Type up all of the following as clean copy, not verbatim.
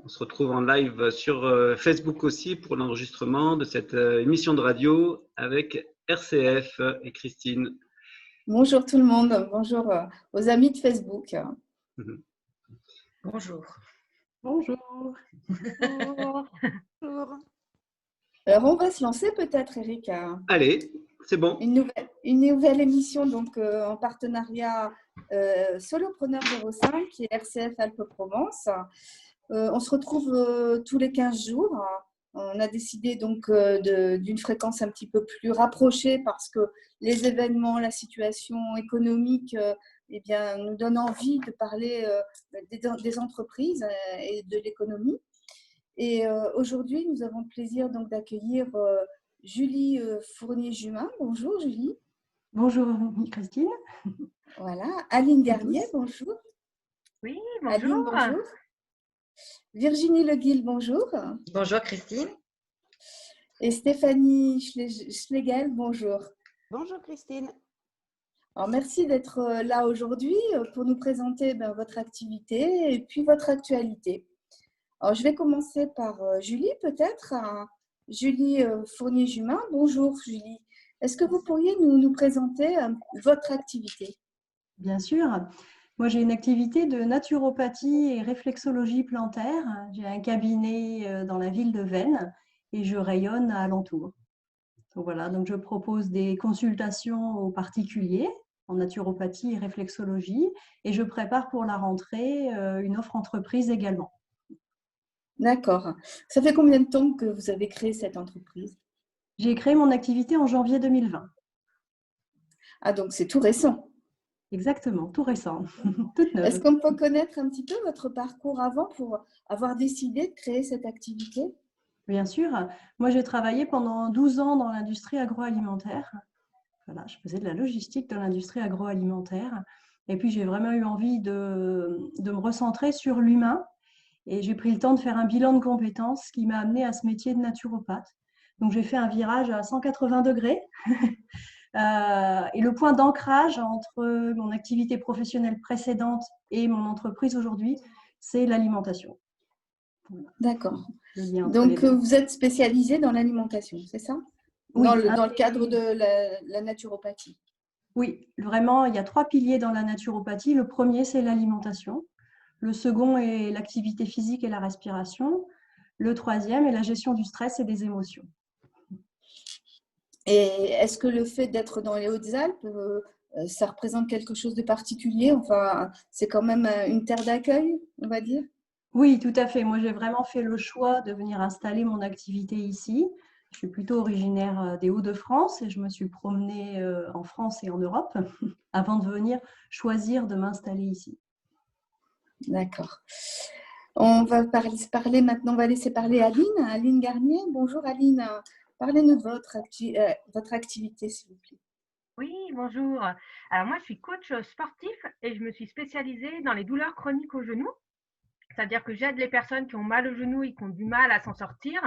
On se retrouve en live sur Facebook aussi pour l'enregistrement de cette émission de radio avec RCF et Christine. Bonjour tout le monde, bonjour aux amis de Facebook. Bonjour. Bonjour. Bonjour. Bonjour. Alors on va se lancer peut-être, Eric. Allez, c'est bon. Une nouvelle émission donc en partenariat Solopreneur 05 et RCF Alpes-Provence. On se retrouve tous les 15 jours. On a décidé donc d'une fréquence un petit peu plus rapprochée parce que les événements, la situation économique nous donnent envie de parler des entreprises et de l'économie. Et aujourd'hui, nous avons le plaisir donc d'accueillir Julie Fournier-Jumin. Bonjour Julie. Bonjour Christine. Voilà. Aline Garnier, bonjour. Oui, bonjour. Aline, bonjour. Virginie Leguil, bonjour. Bonjour Christine. Et Stéphanie Schlegel, bonjour. Bonjour Christine. Alors, merci d'être là aujourd'hui pour nous présenter votre activité et puis votre actualité. Alors, je vais commencer par Julie peut-être. Julie Fournier-Jumin, bonjour Julie. Est-ce que vous pourriez nous présenter votre activité? Bien sûr. Moi, j'ai une activité de naturopathie et réflexologie plantaire. J'ai un cabinet dans la ville de Veynes et je rayonne à alentour. Donc voilà, donc je propose des consultations aux particuliers en naturopathie et réflexologie et je prépare pour la rentrée une offre entreprise également. D'accord. Ça fait combien de temps que vous avez créé cette entreprise? J'ai créé mon activité en janvier 2020. Ah, donc c'est tout récent. Exactement, tout récent, toute neuve. Est-ce qu'on peut connaître un petit peu votre parcours avant pour avoir décidé de créer cette activité? Bien sûr. Moi, j'ai travaillé pendant 12 ans dans l'industrie agroalimentaire. Voilà, je faisais de la logistique dans l'industrie agroalimentaire. Et puis, j'ai vraiment eu envie de me recentrer sur l'humain. Et j'ai pris le temps de faire un bilan de compétences qui m'a amené à ce métier de naturopathe. Donc, j'ai fait un virage à 180 degrés. Et le point d'ancrage entre mon activité professionnelle précédente et mon entreprise aujourd'hui, c'est l'alimentation. Voilà. D'accord. Donc, vous êtes spécialisée dans l'alimentation, c'est ça? Oui, dans le cadre de la naturopathie. Oui, vraiment, il y a 3 piliers dans la naturopathie. Le premier, c'est l'alimentation. Le second est l'activité physique et la respiration. Le troisième est la gestion du stress et des émotions. Et est-ce que le fait d'être dans les Hautes-Alpes, ça représente quelque chose de particulier? Enfin, c'est quand même une terre d'accueil, on va dire? Oui, tout à fait. Moi, j'ai vraiment fait le choix de venir installer mon activité ici. Je suis plutôt originaire des Hauts-de-France et je me suis promenée en France et en Europe avant de venir choisir de m'installer ici. D'accord. On va parler maintenant, on va laisser parler Aline. Aline Garnier. Bonjour Aline. Parlez-nous de votre activité, s'il vous plaît. Oui, bonjour. Alors moi, je suis coach sportif et je me suis spécialisée dans les douleurs chroniques au genou. C'est-à-dire que j'aide les personnes qui ont mal au genou et qui ont du mal à s'en sortir,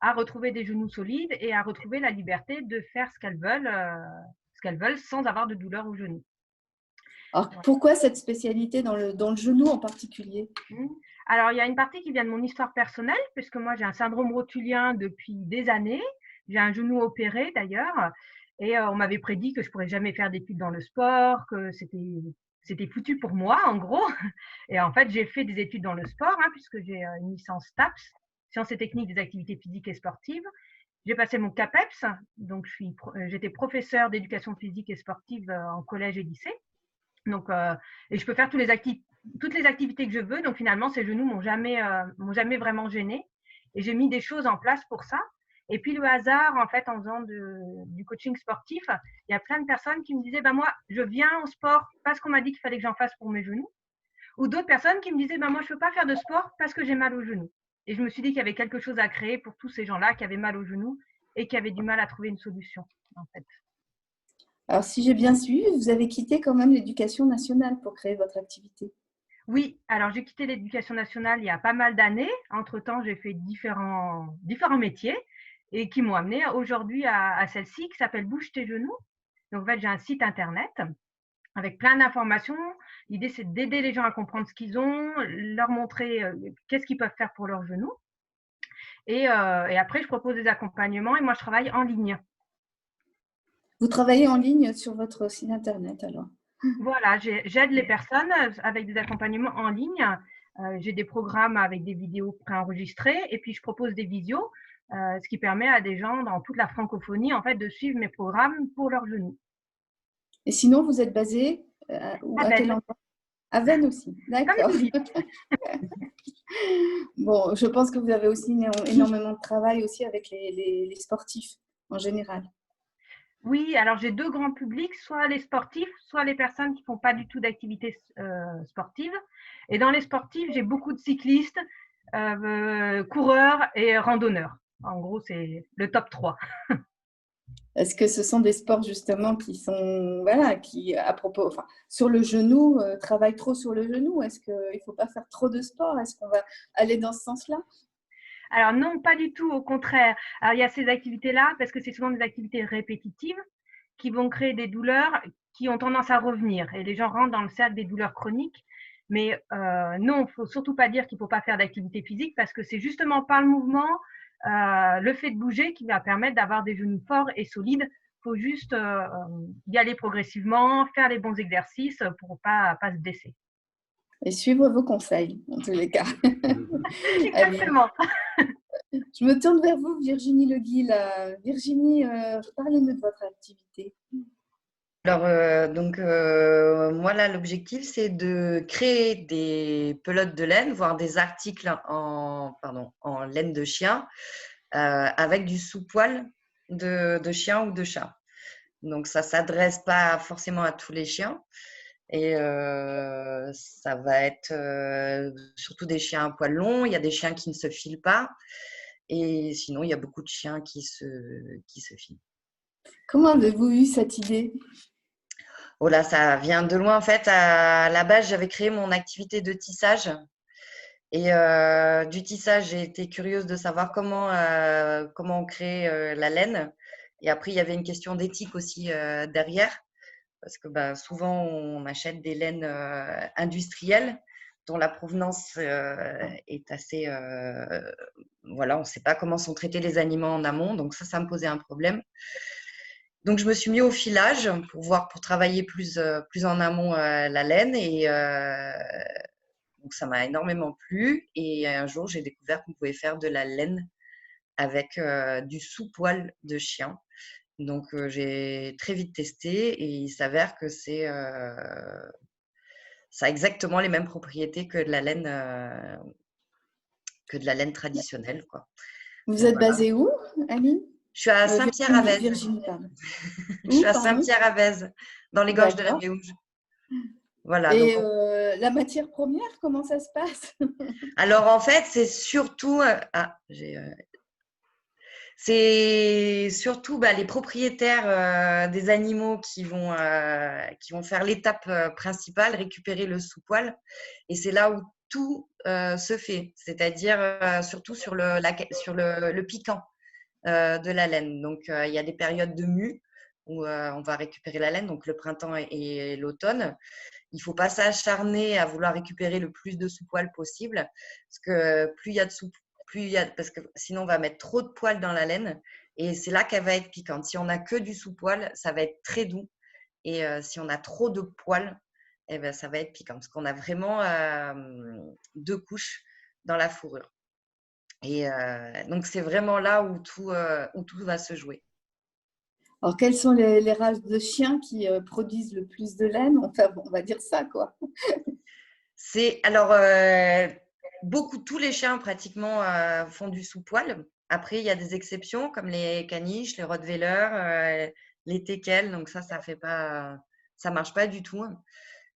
à retrouver des genoux solides et à retrouver la liberté de faire ce qu'elles veulent sans avoir de douleur au genou. Alors, pourquoi cette spécialité dans le genou en particulier? Alors, il y a une partie qui vient de mon histoire personnelle, puisque moi, j'ai un syndrome rotulien depuis des années. J'ai un genou opéré d'ailleurs. Et on m'avait prédit que je pourrais jamais faire d'études dans le sport, que c'était foutu pour moi, en gros. Et en fait, j'ai fait des études dans le sport, puisque j'ai une licence TAPS, sciences et techniques des activités physiques et sportives. J'ai passé mon CAPEPS, donc j'étais professeure d'éducation physique et sportive en collège et lycée. Donc, et je peux faire toutes les activités que je veux. Donc finalement, ces genoux m'ont jamais vraiment gênée. Et j'ai mis des choses en place pour ça. Et puis le hasard, en fait, en faisant du coaching sportif, il y a plein de personnes qui me disaient, moi, je viens au sport parce qu'on m'a dit qu'il fallait que j'en fasse pour mes genoux. Ou d'autres personnes qui me disaient, moi, je peux pas faire de sport parce que j'ai mal aux genoux. Et je me suis dit qu'il y avait quelque chose à créer pour tous ces gens-là qui avaient mal aux genoux et qui avaient du mal à trouver une solution, en fait. Alors, si j'ai bien suivi, vous avez quitté quand même l'éducation nationale pour créer votre activité. Oui, alors j'ai quitté l'éducation nationale il y a pas mal d'années. Entre-temps, j'ai fait différents métiers et qui m'ont amené aujourd'hui à celle-ci qui s'appelle Bouge tes genoux. Donc, en fait, j'ai un site internet avec plein d'informations. L'idée, c'est d'aider les gens à comprendre ce qu'ils ont, leur montrer qu'est-ce qu'ils peuvent faire pour leurs genoux. Et après, je propose des accompagnements et moi, je travaille en ligne. Vous travaillez en ligne sur votre site internet alors? Voilà, j'aide les personnes avec des accompagnements en ligne. J'ai des programmes avec des vidéos préenregistrées et puis je propose des visios, ce qui permet à des gens dans toute la francophonie en fait de suivre mes programmes pour leurs genoux. Et sinon, vous êtes basé à quel endroit? À Vennes aussi, d'accord. Bon, je pense que vous avez aussi énormément de travail aussi avec les sportifs en général. Oui, alors j'ai 2 grands publics, soit les sportifs, soit les personnes qui font pas du tout d'activité sportive. Et dans les sportifs, j'ai beaucoup de cyclistes, coureurs et randonneurs. En gros, c'est le top 3. Est-ce que ce sont des sports justement qui sont, voilà, qui à propos, enfin, sur le genou, travaillent trop sur le genou? Est-ce qu'il ne faut pas faire trop de sport? Est-ce qu'on va aller dans ce sens-là? Alors non, pas du tout, au contraire. Alors il y a ces activités-là parce que c'est souvent des activités répétitives qui vont créer des douleurs qui ont tendance à revenir et les gens rentrent dans le cercle des douleurs chroniques. Mais non, il ne faut surtout pas dire qu'il ne faut pas faire d'activité physique parce que c'est justement par le mouvement, le fait de bouger qui va permettre d'avoir des genoux forts et solides. Il faut juste y aller progressivement, faire les bons exercices pour pas se blesser. Et suivre vos conseils, en tous les cas. Exactement. Je me tourne vers vous, Virginie Leguil. Virginie, parlez-nous de votre activité. Alors, moi, là, l'objectif, c'est de créer des pelotes de laine, voire des articles en laine de chien, avec du sous-poil de chien ou de chat. Donc, ça ne s'adresse pas forcément à tous les chiens. Et ça va être surtout des chiens à poil long. Il y a des chiens qui ne se filent pas. Et sinon, il y a beaucoup de chiens qui se filent. Comment avez-vous eu cette idée? Oh là, ça vient de loin. En fait, à la base, j'avais créé mon activité de tissage. Et du tissage, j'ai été curieuse de savoir comment on crée la laine. Et après, il y avait une question d'éthique aussi derrière. Parce que souvent, on achète des laines industrielles dont la provenance est assez… voilà, on ne sait pas comment sont traités les animaux en amont. Donc ça me posait un problème. Donc, je me suis mis au filage pour travailler plus en amont la laine. Et donc, ça m'a énormément plu. Et un jour, j'ai découvert qu'on pouvait faire de la laine avec du sous-poil de chien. Donc, j'ai très vite testé et il s'avère que ça a exactement les mêmes propriétés que de la laine traditionnelle, quoi. Vous êtes basée où, Aline? Je suis à Saint-Pierre-à-Vèze. Virginie, pardon. Je suis à Saint-Pierre-à-Vèze, dans les gorges de la Méouge. Voilà. Et donc, la matière première, comment ça se passe? Alors, en fait, c'est surtout… c'est surtout les propriétaires des animaux qui vont faire l'étape principale, récupérer le sous-poil. Et c'est là où tout se fait, c'est-à-dire surtout sur le piquant de la laine. Donc, il y a des périodes de mue où on va récupérer la laine, donc le printemps et l'automne. Il ne faut pas s'acharner à vouloir récupérer le plus de sous-poil possible, parce que plus il y a de sous-poil, parce que sinon on va mettre trop de poils dans la laine et c'est là qu'elle va être piquante. Si on a que du sous-poil, ça va être très doux et si on a trop de poils, eh ben, ça va être piquant parce qu'on a vraiment 2 couches dans la fourrure. Et donc c'est vraiment là où tout va se jouer. Alors, quelles sont les races de chiens qui produisent le plus de laine? Enfin, on va dire ça, quoi. Alors, tous les chiens pratiquement font du sous-poil. Après, il y a des exceptions comme les caniches, les rottweilers, les teckels. Donc ça fait pas, ça marche pas du tout.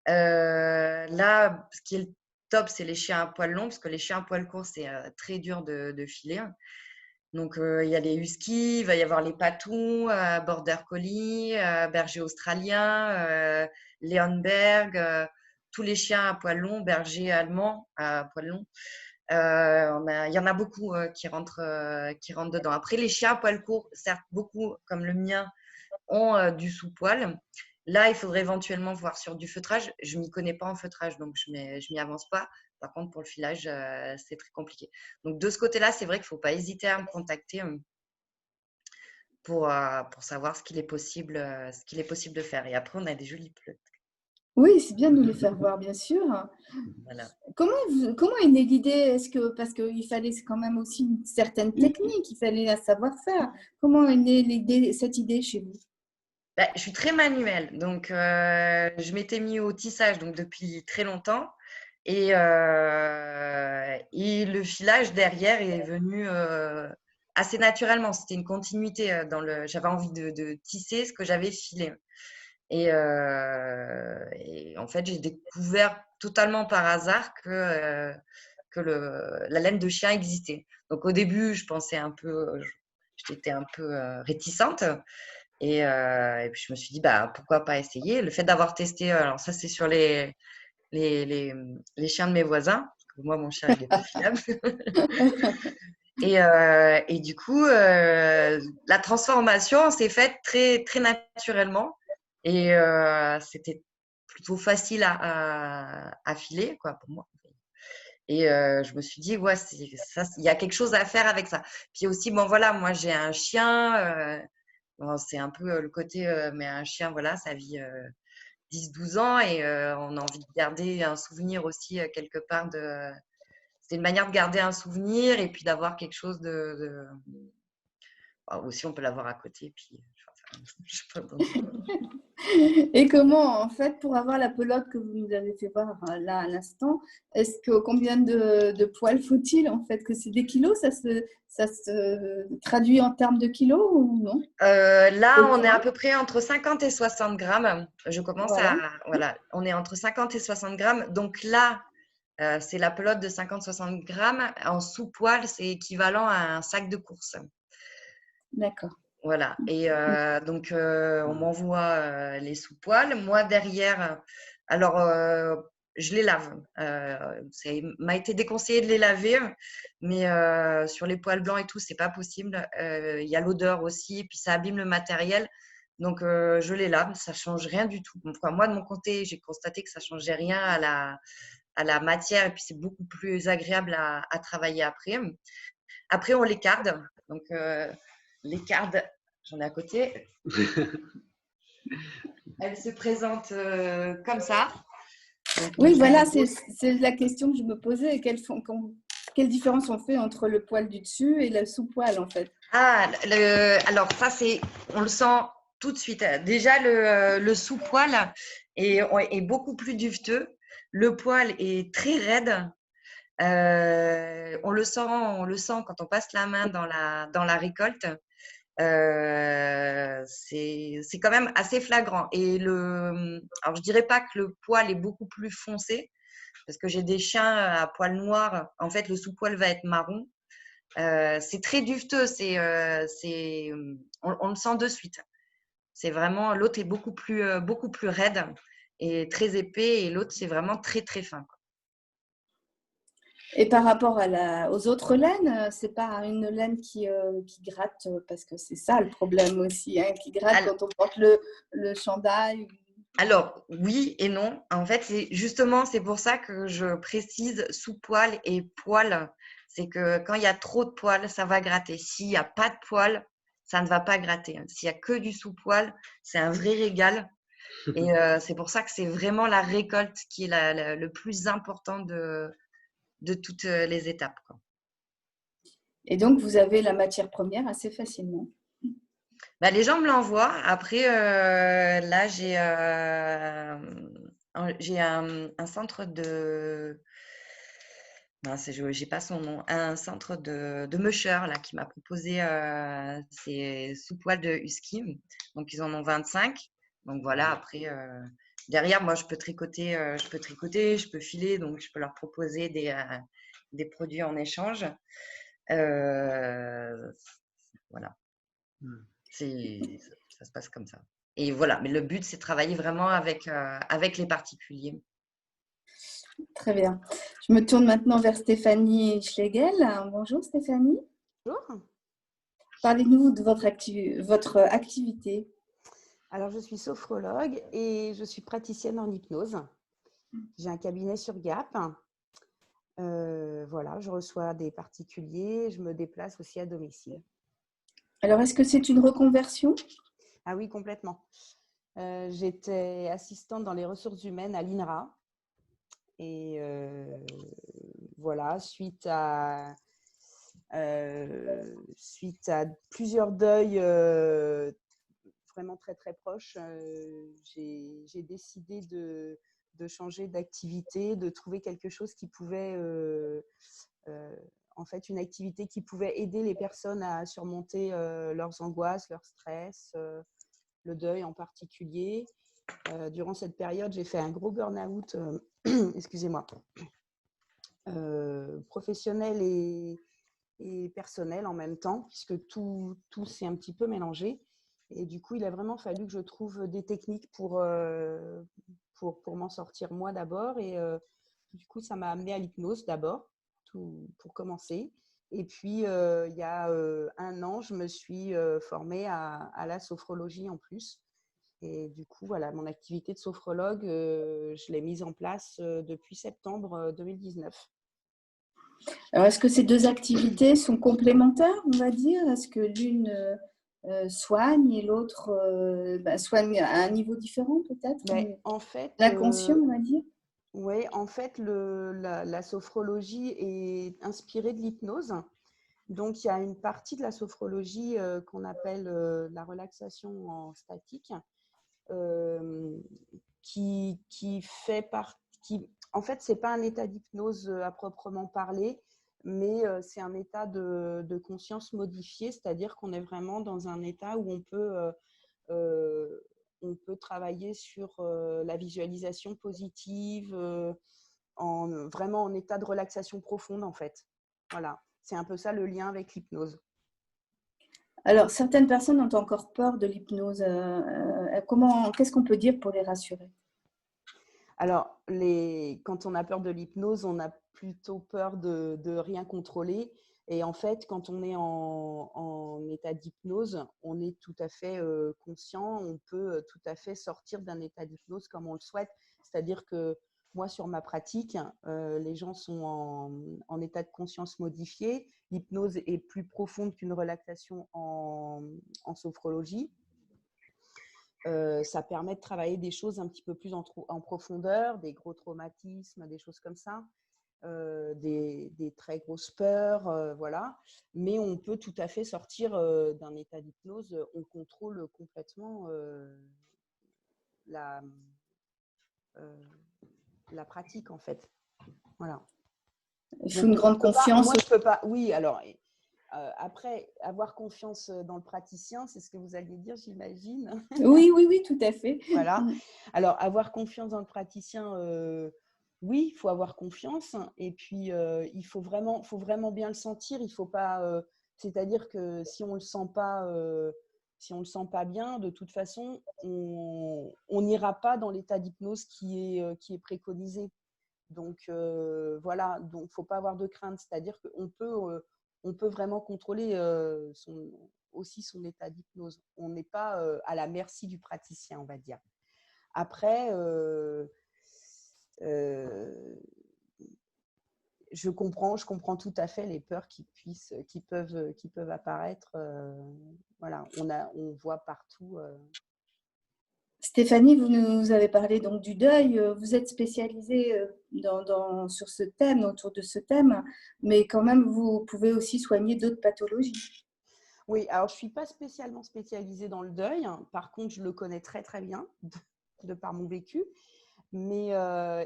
Là, ce qui est le top, c'est les chiens à poil long, parce que les chiens à poil court, c'est très dur de filer. Donc, il y a les huskies, il va y avoir les patous, border collie, berger australien, leonberg, tous les chiens à poil long, berger allemand à poil long. Il y en a beaucoup qui rentrent dedans. Après, les chiens à poil court, certes, beaucoup, comme le mien, ont du sous-poil. là, il faudrait éventuellement voir sur du feutrage. Je ne m'y connais pas en feutrage, donc je m'y avance pas. Par contre, pour le filage, c'est très compliqué. Donc, de ce côté-là, c'est vrai qu'il ne faut pas hésiter à me contacter pour savoir ce qu'il est possible de faire. Et après, on a des jolies pelotes. Oui, c'est bien de nous les faire voir, bien sûr. Voilà. Comment est née l'idée? Parce qu'il fallait quand même aussi une certaine technique, il fallait un savoir-faire. Comment est née cette idée chez vous? Ben, je suis très manuelle, donc je m'étais mis au tissage donc, depuis très longtemps. Et le filage derrière est venu assez naturellement. C'était une continuité. J'avais envie de tisser ce que j'avais filé. Et en fait, j'ai découvert totalement par hasard que la laine de chien existait. Donc au début, j'étais un peu réticente. Et puis je me suis dit, bah, pourquoi pas essayer. Le fait d'avoir testé, alors ça c'est sur les chiens de mes voisins, parce que moi mon chien il est peu fiable. Et du coup, la transformation s'est faite très, très naturellement. Et c'était plutôt facile à filer, quoi, pour moi. Et je me suis dit, ouais, il y a quelque chose à faire avec ça. Puis aussi, bon, voilà, moi, j'ai un chien. Bon, c'est un peu le côté, mais un chien, voilà, ça vit 10-12 ans et on a envie de garder un souvenir aussi quelque part de… C'est une manière de garder un souvenir et puis d'avoir quelque chose de… Bah, aussi, on peut l'avoir à côté. Puis, je sais pas, bon. Et comment, en fait, pour avoir la pelote que vous nous avez fait voir là à l'instant, combien de poils faut-il en fait? Que c'est des kilos, ça se traduit en termes de kilos ou non? Là, on est à peu près entre 50 et 60 grammes. Je commence Voilà. Voilà, on est entre 50 et 60 grammes. Donc là, c'est la pelote de 50-60 grammes. En sous-poil, c'est équivalent à un sac de course. D'accord. Voilà. Et donc, on m'envoie les sous-poils. Moi, derrière, alors, je les lave. Ça m'a été déconseillé de les laver, mais sur les poils blancs et tout, c'est pas possible. Il y a l'odeur aussi, et puis ça abîme le matériel. Donc, je les lave. Ça change rien du tout. Enfin, moi, de mon côté, j'ai constaté que ça changeait rien à la matière, et puis c'est beaucoup plus agréable à travailler après. Après, on les carde. Donc, les cardes, j'en ai à côté. Elles se présentent comme ça. Donc, Oui, voilà, c'est la question que je me posais. Quelle différence on fait entre le poil du dessus et le sous-poil en fait? Ah, alors ça, on le sent tout de suite. Déjà, le sous-poil est beaucoup plus duveteux. Le poil est très raide. On le sent quand on passe la main dans la récolte. C'est quand même assez flagrant. Et alors je dirais pas que le poil est beaucoup plus foncé, parce que j'ai des chiens à poil noir. En fait, le sous-poil va être marron. C'est très duveteux. On le sent de suite. C'est vraiment, l'autre est beaucoup plus raide et très épais, et l'autre c'est vraiment très très fin. Et par rapport aux autres laines, c'est pas une laine qui gratte, parce que c'est ça le problème aussi, hein, qui gratte quand on porte le chandail. Alors, oui et non. En fait, c'est pour ça que je précise sous-poil et poil. C'est que quand il y a trop de poils, ça va gratter. S'il n'y a pas de poils, ça ne va pas gratter. S'il n'y a que du sous-poil, c'est un vrai régal. Et c'est pour ça que c'est vraiment la récolte qui est le plus important de toutes les étapes, quoi. Et donc, vous avez la matière première assez facilement. Bah, les gens me l'envoient. Après, là, j'ai un centre de… j'ai pas son nom. Un centre de Meuscher là, qui m'a proposé ces sous-poils de husky. Donc, ils en ont 25. Donc, voilà, après… derrière, moi, je peux tricoter, je peux filer, donc je peux leur proposer des produits en échange. Voilà. Ça se passe comme ça. Et voilà, mais le but, c'est de travailler vraiment avec les particuliers. Très bien. Je me tourne maintenant vers Stéphanie Schlegel. Bonjour Stéphanie. Bonjour. Parlez-nous de votre activité. Alors, je suis sophrologue et je suis praticienne en hypnose. J'ai un cabinet sur Gap. Voilà, je reçois des particuliers, je me déplace aussi à domicile. Alors, est-ce que c'est une reconversion? Ah oui, complètement. J'étais assistante dans les ressources humaines à l'INRA. Et voilà, suite à plusieurs deuils vraiment très très proches, j'ai décidé de changer d'activité, de trouver quelque chose qui pouvait, en fait, une activité qui pouvait aider les personnes à surmonter leurs angoisses, leur stress, le deuil en particulier. Durant cette période, j'ai fait un gros burn-out, excusez-moi, professionnel et personnel en même temps, puisque tout s'est un petit peu mélangé. Et du coup, il a vraiment fallu que je trouve des techniques pour m'en sortir moi d'abord. Et du coup, ça m'a amenée à l'hypnose d'abord, pour commencer. Et puis, il y a 1 an, je me suis formée à la sophrologie en plus. Et du coup, voilà, mon activité de sophrologue, je l'ai mise en place depuis septembre 2019. Alors, est-ce que ces deux activités sont complémentaires, on va dire? Est-ce que l'une soigne et l'autre soigne à un niveau différent, peut-être? En fait, L'inconscient, on va dire? oui, en fait, la sophrologie est inspirée de l'hypnose. Donc, il y a une partie de la sophrologie qu'on appelle la relaxation en statique, qui fait partie. En fait, ce n'est pas un état d'hypnose à proprement parler, mais c'est un état de conscience modifié, c'est-à-dire qu'on est vraiment dans un état où on peut travailler sur la visualisation positive, vraiment en état de relaxation profonde, en fait. Voilà, c'est un peu ça le lien avec l'hypnose. Alors, certaines personnes ont encore peur de l'hypnose. Qu'est-ce qu'on peut dire pour les rassurer? Alors, quand on a peur de l'hypnose, on a plutôt peur de rien contrôler. Et en fait, quand on est en état d'hypnose, on est tout à fait conscient. On peut tout à fait sortir d'un état d'hypnose comme on le souhaite. C'est-à-dire que moi, sur ma pratique, les gens sont en état de conscience modifié. L'hypnose est plus profonde qu'une relaxation en sophrologie. Ça permet de travailler des choses un petit peu plus en profondeur, des gros traumatismes, des choses comme ça, des très grosses peurs, voilà. Mais on peut tout à fait sortir d'un état d'hypnose. On contrôle complètement la pratique, en fait. Voilà. Il faut une grande confiance. Moi, je peux pas. Oui, alors. Après, avoir confiance dans le praticien, c'est ce que vous alliez dire, j'imagine. Oui, tout à fait. Voilà. Alors, avoir confiance dans le praticien, oui, il faut avoir confiance. Et puis, il faut vraiment bien le sentir. Il faut pas. C'est-à-dire que si on le sent pas bien, de toute façon, on n'ira pas dans l'état d'hypnose qui est préconisé. Donc, voilà. Donc, il ne faut pas avoir de crainte. C'est-à-dire qu'on peut vraiment contrôler aussi son état d'hypnose. On n'est pas à la merci du praticien, on va dire. Après, je comprends tout à fait les peurs qui peuvent apparaître. Voilà, on voit partout. Stéphanie, vous nous avez parlé donc du deuil. Vous êtes spécialisée sur ce thème, autour de ce thème, mais quand même, vous pouvez aussi soigner d'autres pathologies. Oui, alors je ne suis pas spécialement spécialisée dans le deuil. Par contre, je le connais très, très bien de par mon vécu. Mais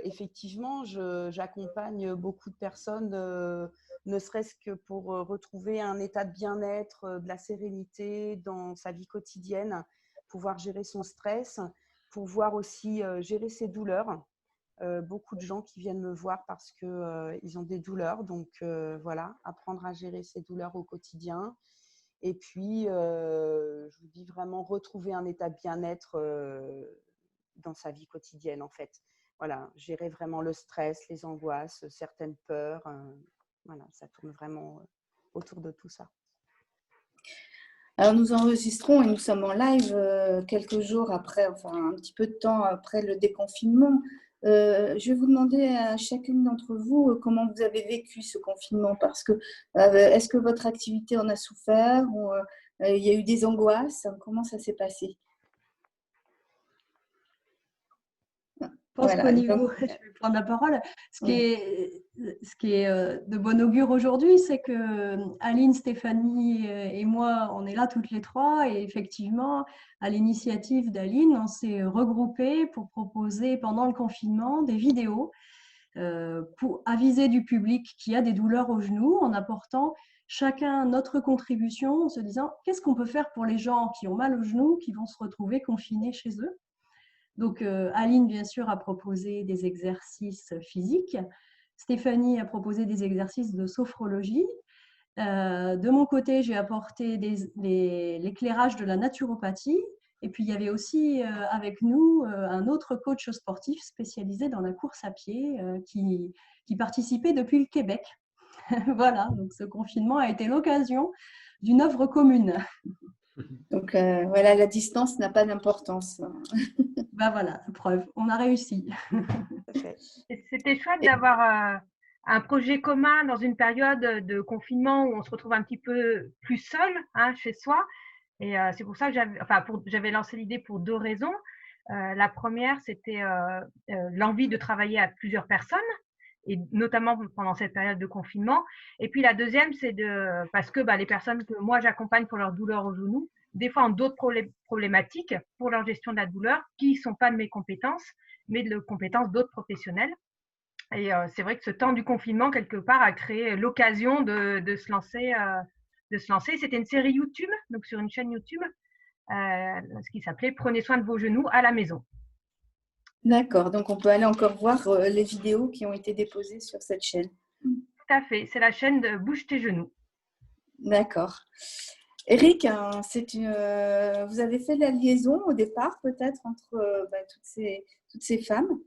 effectivement, j'accompagne beaucoup de personnes, ne serait-ce que pour retrouver un état de bien-être, de la sérénité dans sa vie quotidienne, pouvoir gérer son stress, pouvoir aussi gérer ses douleurs. Beaucoup de gens qui viennent me voir parce qu'ils ont des douleurs. Donc voilà, apprendre à gérer ses douleurs au quotidien. Et puis, je vous dis vraiment retrouver un état de bien-être dans sa vie quotidienne, en fait. Voilà, gérer vraiment le stress, les angoisses, certaines peurs. Voilà, ça tourne vraiment autour de tout ça. Alors, nous enregistrons et nous sommes en live quelques jours après, enfin un petit peu de temps après le déconfinement. Je vais vous demander à chacune d'entre vous comment vous avez vécu ce confinement, parce que est-ce que votre activité en a souffert ou il y a eu des angoisses? Comment ça s'est passé? Je pense Voilà, qu'au niveau, donc, je vais prendre la parole, ce oui. qui est de bon augure aujourd'hui, c'est que Aline, Stéphanie et moi, on est là toutes les trois et effectivement, à l'initiative d'Aline, on s'est regroupés pour proposer pendant le confinement des vidéos pour aviser du public qui a des douleurs au genou en apportant chacun notre contribution en se disant qu'est-ce qu'on peut faire pour les gens qui ont mal au genou, qui vont se retrouver confinés chez eux. Donc, Aline, bien sûr, a proposé des exercices physiques. Stéphanie a proposé des exercices de sophrologie. De mon côté, j'ai apporté l'éclairage de la naturopathie. Et puis, il y avait aussi avec nous un autre coach sportif spécialisé dans la course à pied qui participait depuis le Québec. Voilà, donc ce confinement a été l'occasion d'une œuvre commune. Donc voilà, la distance n'a pas d'importance. Ben voilà, preuve, on a réussi. C'était chouette d'avoir un projet commun dans une période de confinement où on se retrouve un petit peu plus seul chez soi. Et c'est pour ça que j'avais lancé l'idée pour 2 raisons. La première, c'était l'envie de travailler à plusieurs personnes, et notamment pendant cette période de confinement. Et puis la deuxième, c'est parce que les personnes que moi j'accompagne pour leur douleur au genou, des fois ont d'autres problématiques pour leur gestion de la douleur qui ne sont pas de mes compétences, mais de compétences d'autres professionnels. Et c'est vrai que ce temps du confinement, quelque part, a créé l'occasion de se lancer. C'était une série YouTube, donc sur une chaîne YouTube, ce qui s'appelait « Prenez soin de vos genoux à la maison ». D'accord, donc on peut aller encore voir les vidéos qui ont été déposées sur cette chaîne. Tout à fait, c'est la chaîne de Bouge tes genoux. D'accord. Eric, vous avez fait la liaison au départ peut-être entre toutes ces femmes?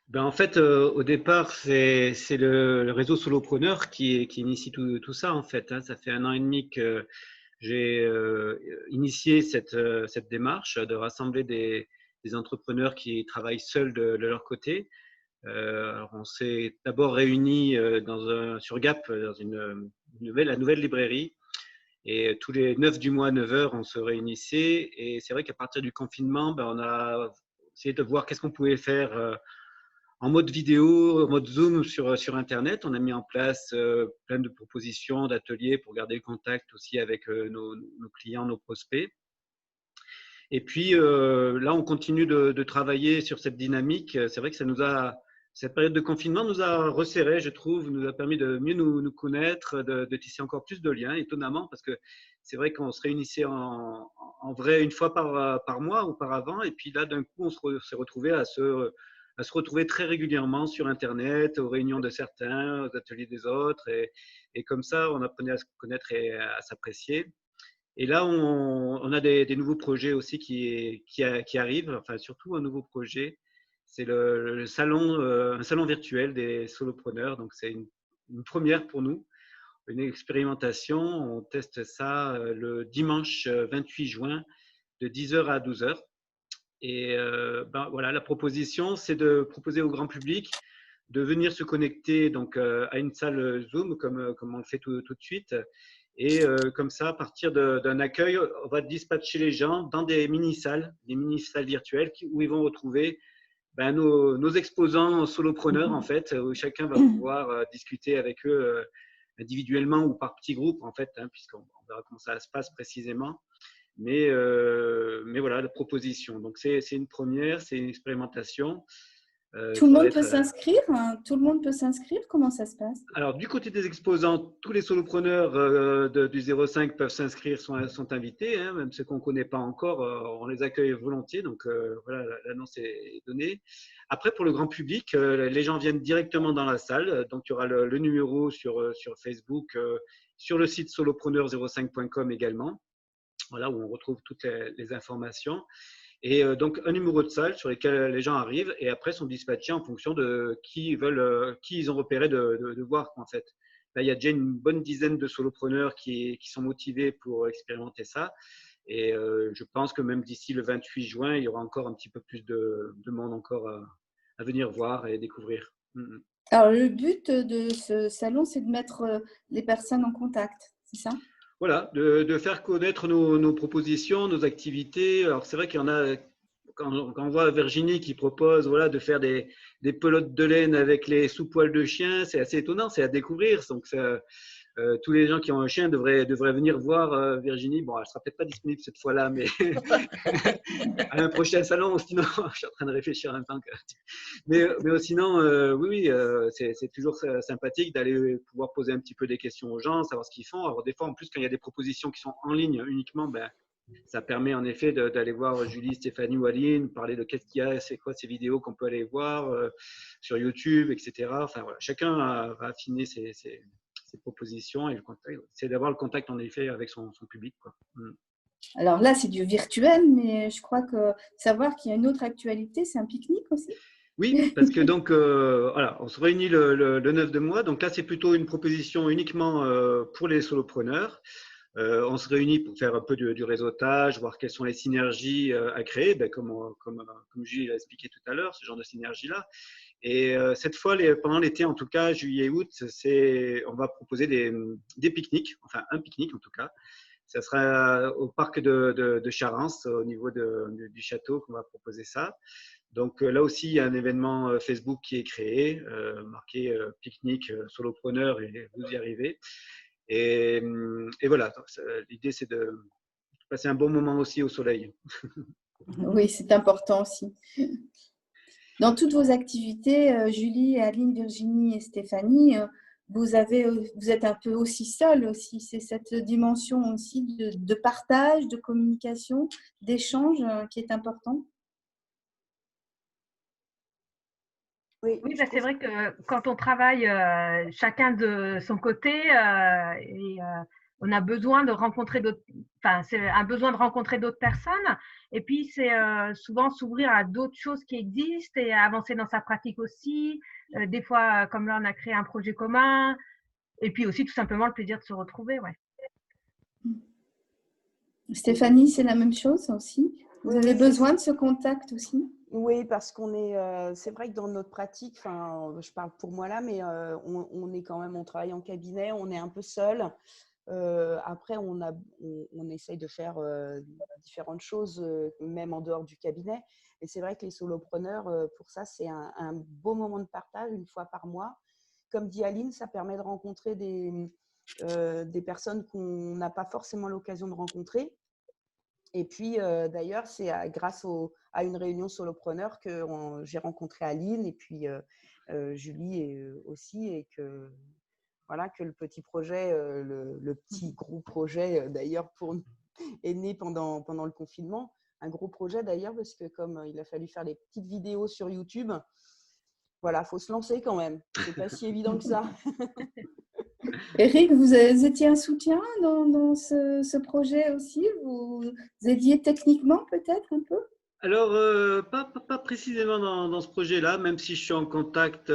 Ben, en fait, au départ, c'est le réseau Solopreneur qui initie tout ça, en fait. Ça fait 1 an et demi que j'ai initié cette démarche de rassembler des entrepreneurs qui travaillent seuls de leur côté. Alors on s'est d'abord réunis sur Gap, dans la nouvelle librairie. Et tous les 9 du mois, 9 heures, on se réunissait. Et c'est vrai qu'à partir du confinement, on a essayé de voir qu'est-ce qu'on pouvait faire en mode vidéo, en mode Zoom sur Internet. On a mis en place plein de propositions, d'ateliers pour garder le contact aussi avec nos clients, nos prospects. Et puis là, on continue de travailler sur cette dynamique. C'est vrai que cette période de confinement nous a resserrés, je trouve, nous a permis de mieux nous connaître, de tisser encore plus de liens, étonnamment, parce que c'est vrai qu'on se réunissait en vrai une fois par mois auparavant, et puis là, d'un coup, on s'est retrouvés à se retrouver très régulièrement sur Internet, aux réunions de certains, aux ateliers des autres, et comme ça, on apprenait à se connaître et à s'apprécier. Et là, on a des nouveaux projets aussi qui arrivent, enfin surtout un nouveau projet. C'est un salon virtuel des solopreneurs. Donc, c'est une première pour nous, une expérimentation. On teste ça le dimanche 28 juin de 10h à 12h. Et voilà, la proposition, c'est de proposer au grand public de venir se connecter donc, à une salle Zoom, comme on le fait tout de suite. Et comme ça, à partir d'un accueil, on va dispatcher les gens dans des mini-salles virtuelles où ils vont retrouver nos exposants solopreneurs, en fait, où chacun va pouvoir discuter avec eux individuellement ou par petits groupes, en fait, puisqu'on verra comment ça se passe précisément. Mais voilà la proposition. Donc, c'est une première, c'est une expérimentation. Tout le monde peut s'inscrire? Tout le monde peut s'inscrire? Comment ça se passe? Alors, du côté des exposants, tous les solopreneurs du 05 peuvent s'inscrire, sont invités, même ceux qu'on ne connaît pas encore, on les accueille volontiers. Donc, voilà, l'annonce est donnée. Après, pour le grand public, les gens viennent directement dans la salle. Donc, il y aura le numéro sur Facebook, sur le site solopreneur05.com également, voilà, où on retrouve toutes les informations. Et donc, un numéro de salle sur lequel les gens arrivent et après sont dispatchés en fonction de qui ils ont repéré de voir, en fait. là, il y a déjà une bonne dizaine de solopreneurs qui sont motivés pour expérimenter ça. Et je pense que même d'ici le 28 juin, il y aura encore un petit peu plus de monde encore à venir voir et découvrir. Alors, le but de ce salon, c'est de mettre les personnes en contact, c'est ça? Voilà, de faire connaître nos propositions, nos activités. Alors, c'est vrai qu'il y en a, quand on voit Virginie qui propose voilà, de faire des pelotes de laine avec les sous-poils de chien, c'est assez étonnant, c'est à découvrir. Donc, tous les gens qui ont un chien devraient venir voir Virginie. Bon, elle ne sera peut-être pas disponible cette fois-là, mais à un prochain salon, sinon, je suis en train de réfléchir en même temps. Mais sinon, oui, c'est toujours sympathique d'aller pouvoir poser un petit peu des questions aux gens, savoir ce qu'ils font. Alors, des fois, en plus, quand il y a des propositions qui sont en ligne uniquement, ben, ça permet en effet d'aller voir Julie, Stéphanie ou Aline, parler de qu'est-ce qu'il y a, c'est quoi ces vidéos qu'on peut aller voir sur YouTube, etc. Enfin, voilà, chacun va affiner ses propositions et c'est d'avoir le contact en effet avec son public, quoi. Alors là, c'est du virtuel, mais je crois que savoir qu'il y a une autre actualité, c'est un pique-nique aussi. Oui, parce que donc, voilà, on se réunit le 9 de mois. Donc là, c'est plutôt une proposition uniquement pour les solopreneurs. On se réunit pour faire un peu du réseautage, voir quelles sont les synergies à créer, ben, comme Julie l'a expliqué tout à l'heure, ce genre de synergie-là. Et cette fois, pendant l'été, en tout cas, juillet et août, on va proposer des pique-niques, enfin un pique-nique en tout cas. Ça sera au parc de Charens, au niveau du château, qu'on va proposer ça. Donc là aussi, il y a un événement Facebook qui est créé, marqué pique-nique solopreneur et vous y arrivez. Et voilà, l'idée c'est de passer un bon moment aussi au soleil. Oui, c'est important aussi. Dans toutes vos activités, Julie, Aline, Virginie et Stéphanie, vous êtes un peu aussi seule aussi. C'est cette dimension aussi de partage, de communication, d'échange qui est important. Oui, Oui, bah, c'est vrai que quand on travaille chacun de son côté, on a besoin de rencontrer d'autres, enfin, c'est un besoin de rencontrer d'autres personnes. Et puis, c'est souvent s'ouvrir à d'autres choses qui existent et avancer dans sa pratique aussi. Des fois, comme là, on a créé un projet commun. Et puis aussi, tout simplement, le plaisir de se retrouver. Ouais. Stéphanie, c'est la même chose aussi. Vous Oui, avez oui, besoin de ce contact aussi? Oui, parce qu'on est, c'est vrai que dans notre pratique, enfin, je parle pour moi là, mais on est quand même, on travaille en cabinet, on est un peu seul. Après, on essaye de faire différentes choses, même en dehors du cabinet. Et c'est vrai que les solopreneurs, pour ça, c'est un beau moment de partage une fois par mois. Comme dit Aline, ça permet de rencontrer des personnes qu'on n'a pas forcément l'occasion de rencontrer. Et puis, d'ailleurs, c'est grâce à une réunion solopreneur que j'ai rencontré Aline et puis Julie aussi, et que voilà, que le petit projet, le petit gros projet d'ailleurs pour nous, est né pendant le confinement. Un gros projet d'ailleurs parce que comme il a fallu faire des petites vidéos sur YouTube, voilà, faut se lancer quand même. C'est pas si évident que ça. Eric, vous étiez un soutien dans ce projet aussi? Vous aidiez techniquement peut-être un peu? Alors, pas précisément dans ce projet-là, même si je suis en contact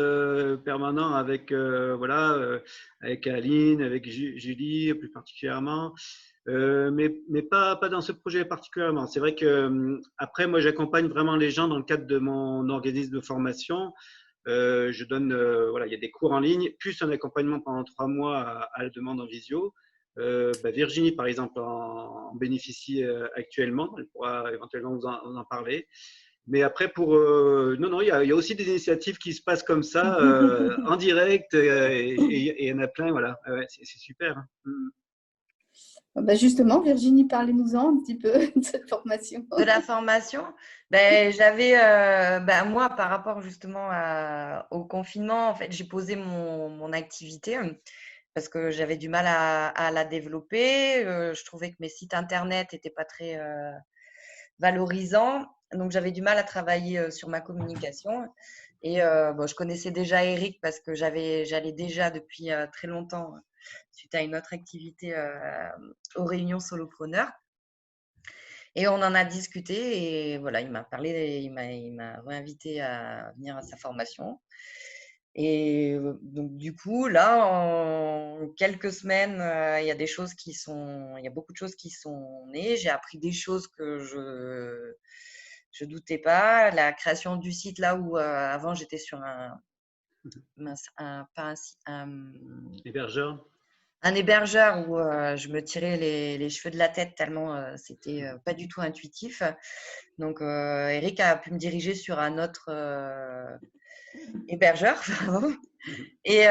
permanent avec, voilà, avec Aline, avec Julie plus particulièrement, mais pas dans ce projet particulièrement. C'est vrai que après, moi, j'accompagne vraiment les gens dans le cadre de mon organisme de formation. Je donne, voilà, il y a des cours en ligne, plus un accompagnement pendant 3 mois à la demande en visio. Virginie, par exemple, en bénéficie actuellement. Elle pourra éventuellement vous en parler. Mais après, non, il y a aussi des initiatives qui se passent comme ça, en direct, et il y en a plein, voilà. Ouais, c'est super. Justement, Virginie, parlez-nous-en un petit peu de cette formation. De la formation, j'avais, moi, par rapport justement au confinement, en fait, j'ai posé mon activité parce que j'avais du mal à la développer. Je trouvais que mes sites internet n'étaient pas très valorisants. Donc, j'avais du mal à travailler sur ma communication. Et je connaissais déjà Eric parce que j'allais déjà depuis très longtemps suite à une autre activité aux réunions solopreneurs. Et on en a discuté et voilà, il m'a parlé, il m'a réinvité à venir à sa formation. Et donc, du coup, là, en quelques semaines, il y a beaucoup de choses qui sont nées. J'ai appris des choses que je doutais pas. La création du site, là où avant j'étais sur Hébergeur. un hébergeur où je me tirais les cheveux de la tête tellement c'était pas du tout intuitif. Donc, Eric a pu me diriger sur un autre hébergeur. Et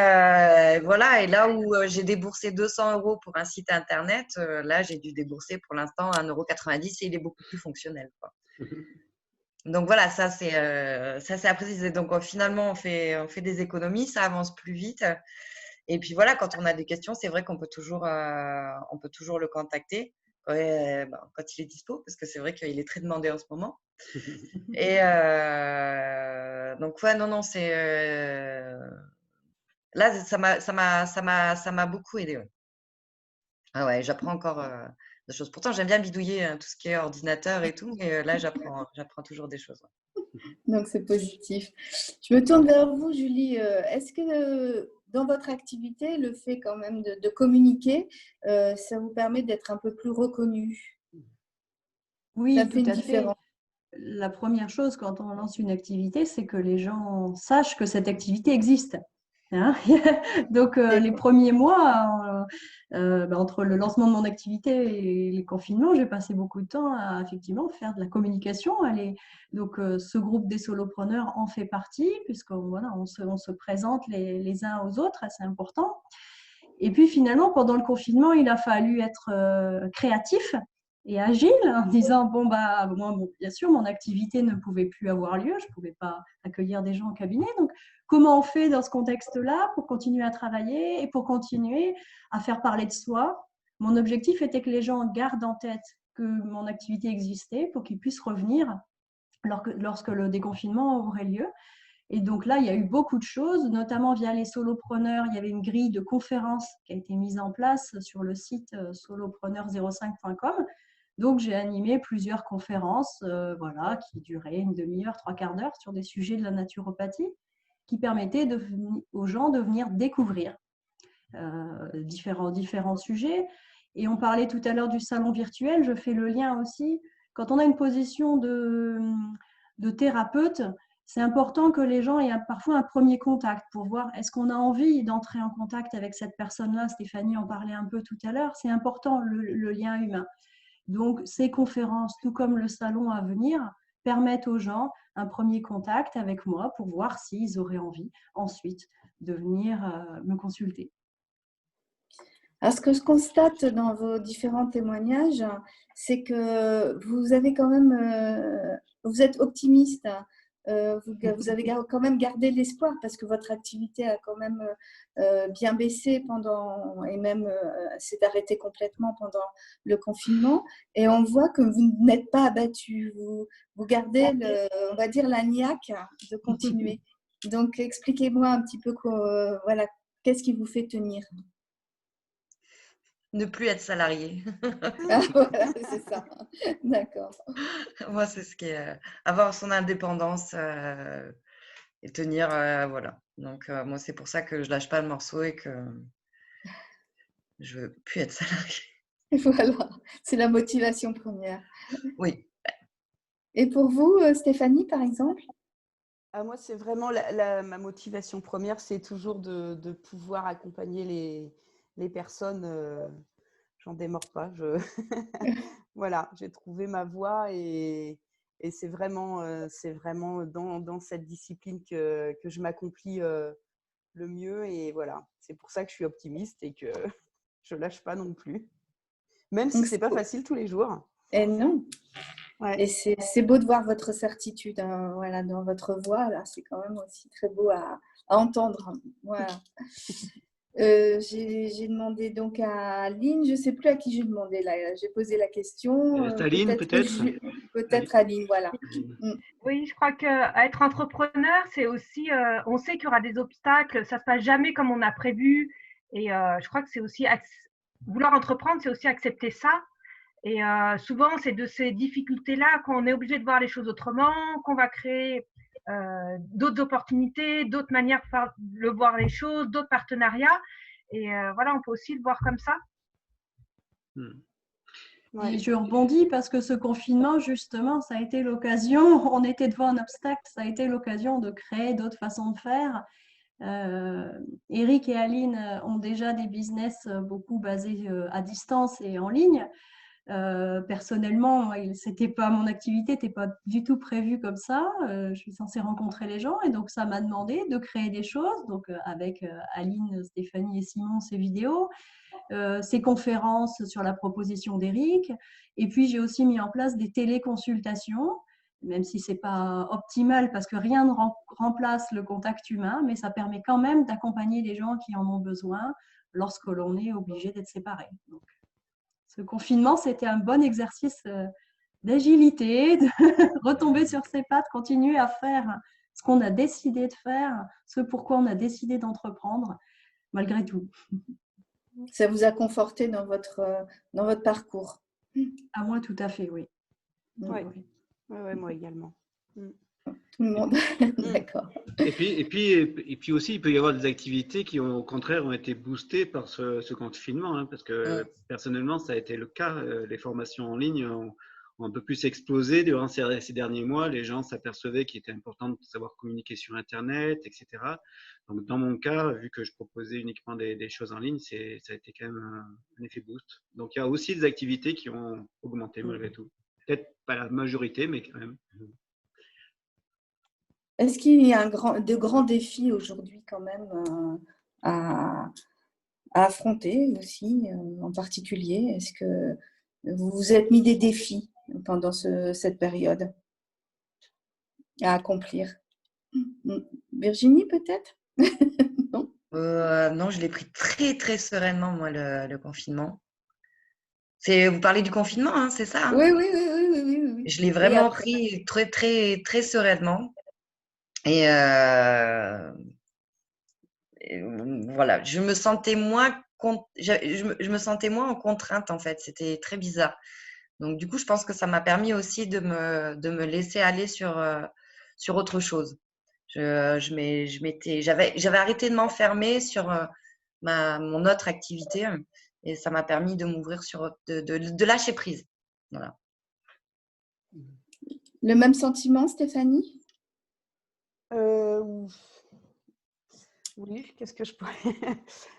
voilà, et là où j'ai déboursé 200 € pour un site internet, là j'ai dû débourser pour l'instant 1,90 € et il est beaucoup plus fonctionnel, quoi. Donc voilà, ça c'est à préciser. Donc finalement on fait des économies, ça avance plus vite. Et puis voilà, quand on a des questions, c'est vrai qu'on peut toujours le contacter quand il est dispo, parce que c'est vrai qu'il est très demandé en ce moment. Et donc ouais, non, c'est là, ça m'a beaucoup aidé. Ouais. Ah ouais, j'apprends encore des choses. Pourtant, j'aime bien bidouiller tout ce qui est ordinateur et tout, mais là, j'apprends toujours des choses. Ouais. Donc, c'est positif. Je me tourne vers vous, Julie. Est-ce que dans votre activité, le fait quand même de communiquer, ça vous permet d'être un peu plus reconnu? Oui, Ça fait tout une à fait. différence. La première chose quand on lance une activité, c'est que les gens sachent que cette activité existe. Hein. Donc, les premiers mois, entre le lancement de mon activité et les confinements, j'ai passé beaucoup de temps à effectivement faire de la communication. Donc, ce groupe des solopreneurs en fait partie, puisqu'on voilà, on se présente les uns aux autres, c'est important. Et puis finalement, pendant le confinement, il a fallu être créatif et agile en disant moi, bien sûr, mon activité ne pouvait plus avoir lieu, je ne pouvais pas accueillir des gens au cabinet. Donc, comment on fait dans ce contexte-là pour continuer à travailler et pour continuer à faire parler de soi? Mon objectif était que les gens gardent en tête que mon activité existait pour qu'ils puissent revenir lorsque le déconfinement aurait lieu. Et donc là, il y a eu beaucoup de choses, notamment via les solopreneurs. Il y avait une grille de conférences qui a été mise en place sur le site solopreneur05.com. Donc, j'ai animé plusieurs conférences qui duraient une demi-heure, 3/4 d'heure sur des sujets de la naturopathie qui permettaient aux gens de venir découvrir différents sujets. Et on parlait tout à l'heure du salon virtuel. Je fais le lien aussi. Quand on a une position de thérapeute, c'est important que les gens aient parfois un premier contact pour voir est-ce qu'on a envie d'entrer en contact avec cette personne-là. Stéphanie en parlait un peu tout à l'heure. C'est important le lien humain. Donc, ces conférences, tout comme le salon à venir, permettent aux gens un premier contact avec moi pour voir s'ils auraient envie ensuite de venir me consulter. Alors, ce que je constate dans vos différents témoignages, c'est que vous avez quand même, vous êtes optimiste. Vous avez quand même gardé l'espoir parce que votre activité a quand même bien baissé et même s'est arrêtée complètement pendant le confinement. Et on voit que vous n'êtes pas abattu. Vous gardez, on va dire, la niaque de continuer. Donc, expliquez-moi un petit peu voilà, qu'est-ce qui vous fait tenir? Ne plus être salarié. Ah, voilà, c'est ça. D'accord. Moi, c'est ce qui est avoir son indépendance et tenir, voilà. Donc, moi, c'est pour ça que je lâche pas le morceau et que je veux plus être salarié. Voilà, c'est la motivation première. Oui. Et pour vous, Stéphanie, par exemple? Moi, c'est vraiment ma motivation première, c'est toujours de pouvoir accompagner les personnes. J'en démords pas. Voilà, j'ai trouvé ma voie et c'est vraiment dans cette discipline que je m'accomplis le mieux. Et voilà, c'est pour ça que je suis optimiste et que je lâche pas non plus. Même si c'est pas facile tous les jours. Et non. Ouais. Et c'est beau de voir votre certitude voilà, dans votre voix. Là, c'est quand même aussi très beau à entendre. Voilà. J'ai demandé donc à Aline, je ne sais plus à qui j'ai demandé là, j'ai posé la question. Aline, peut-être. Peut-être Aline, voilà. Oui, je crois qu'être entrepreneur, c'est aussi, on sait qu'il y aura des obstacles, ça ne se passe jamais comme on a prévu. Et je crois que c'est aussi, vouloir entreprendre, c'est aussi accepter ça. Et souvent, c'est de ces difficultés-là qu'on est obligé de voir les choses autrement, qu'on va créer d'autres opportunités, d'autres manières de voir les choses, d'autres partenariats. Et voilà, on peut aussi le voir comme ça. Et je rebondis parce que ce confinement, justement, ça a été l'occasion, on était devant un obstacle, ça a été l'occasion de créer d'autres façons de faire. Eric et Aline ont déjà des business beaucoup basés à distance et en ligne. Personnellement, mon activité n'était pas du tout prévue comme ça. Je suis censée rencontrer les gens et donc ça m'a demandé de créer des choses. Donc avec Aline, Stéphanie et Simon, ces vidéos, ces conférences sur la proposition d'Eric. Et puis j'ai aussi mis en place des téléconsultations, même si c'est pas optimal parce que rien ne remplace le contact humain, mais ça permet quand même d'accompagner les gens qui en ont besoin lorsque l'on est obligé d'être séparé. Donc, ce confinement, c'était un bon exercice d'agilité, de retomber sur ses pattes, continuer à faire ce qu'on a décidé de faire, ce pourquoi on a décidé d'entreprendre, malgré tout. Ça vous a conforté dans votre parcours? À moi, tout à fait, oui. Oui, moi également. Tout le monde, d'accord. Et puis aussi, il peut y avoir des activités qui, au contraire, ont été boostées par ce confinement, hein, parce que personnellement, ça a été le cas. Les formations en ligne ont un peu plus explosé durant ces derniers mois. Les gens s'apercevaient qu'il était important de savoir communiquer sur Internet, etc. Donc, dans mon cas, vu que je proposais uniquement des choses en ligne, ça a été quand même un effet boost. Donc, il y a aussi des activités qui ont augmenté malgré tout. Peut-être pas la majorité, mais quand même. Est-ce qu'il y a de grands défis aujourd'hui quand même à affronter aussi, en particulier? Est-ce que vous vous êtes mis des défis pendant cette période à accomplir? Virginie, peut-être? Non? Non, je l'ai pris très, très sereinement, moi, le confinement. Vous parlez du confinement, hein, c'est ça, hein? Oui, oui, oui, oui, oui, oui, oui. Je l'ai vraiment pris très, très, très sereinement. Et voilà, je me sentais moins en contrainte, en fait. C'était très bizarre. Donc, du coup, je pense que ça m'a permis aussi de me laisser aller sur autre chose. J'avais arrêté de m'enfermer sur mon autre activité et ça m'a permis de m'ouvrir de lâcher prise. Voilà. Le même sentiment, Stéphanie? Oui, qu'est-ce que je pourrais…